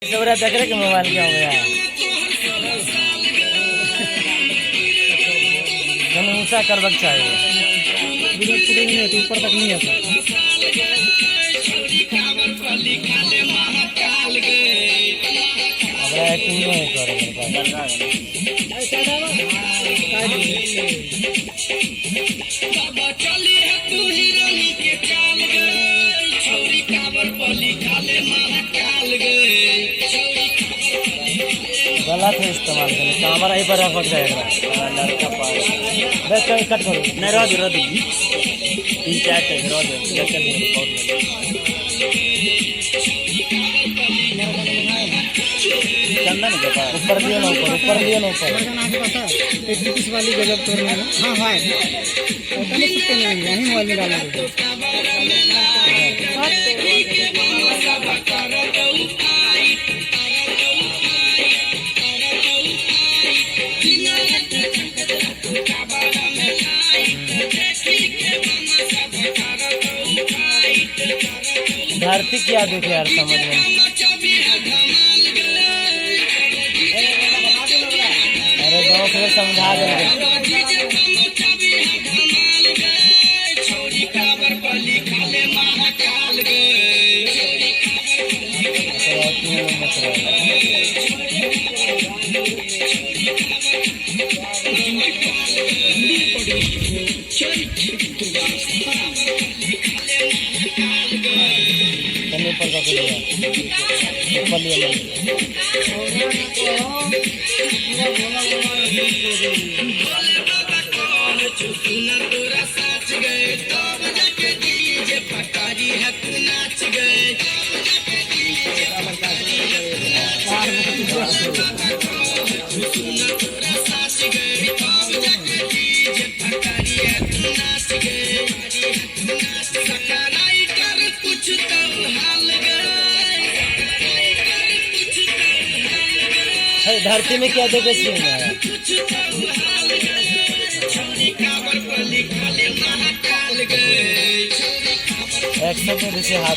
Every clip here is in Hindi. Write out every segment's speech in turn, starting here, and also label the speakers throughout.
Speaker 1: सबरा देख रहे कि मोबाइल क्या हो गया ऊंचा करबक चाहिए ऊपर तक नहीं आता एक्टिंग नहीं कर गलत है इस्तेमाल करने कैमरा ही पर रख जाएगा कट करो नहीं रह दो 3-4 टेक रह दो चंदा नहीं पता ऊपर लियो ना ऊपर एक पीस वाली गजब तो नहीं है हाँ है पता नहीं कितने में यही मोबाइल में डाला धरती क्या देखे यार समझ में अरे दोस्त ने समझा देंगे ऊपर का ऊपर लिया धरती में क्या देखे सीन है एक्शन में जैसे हाथ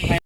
Speaker 1: की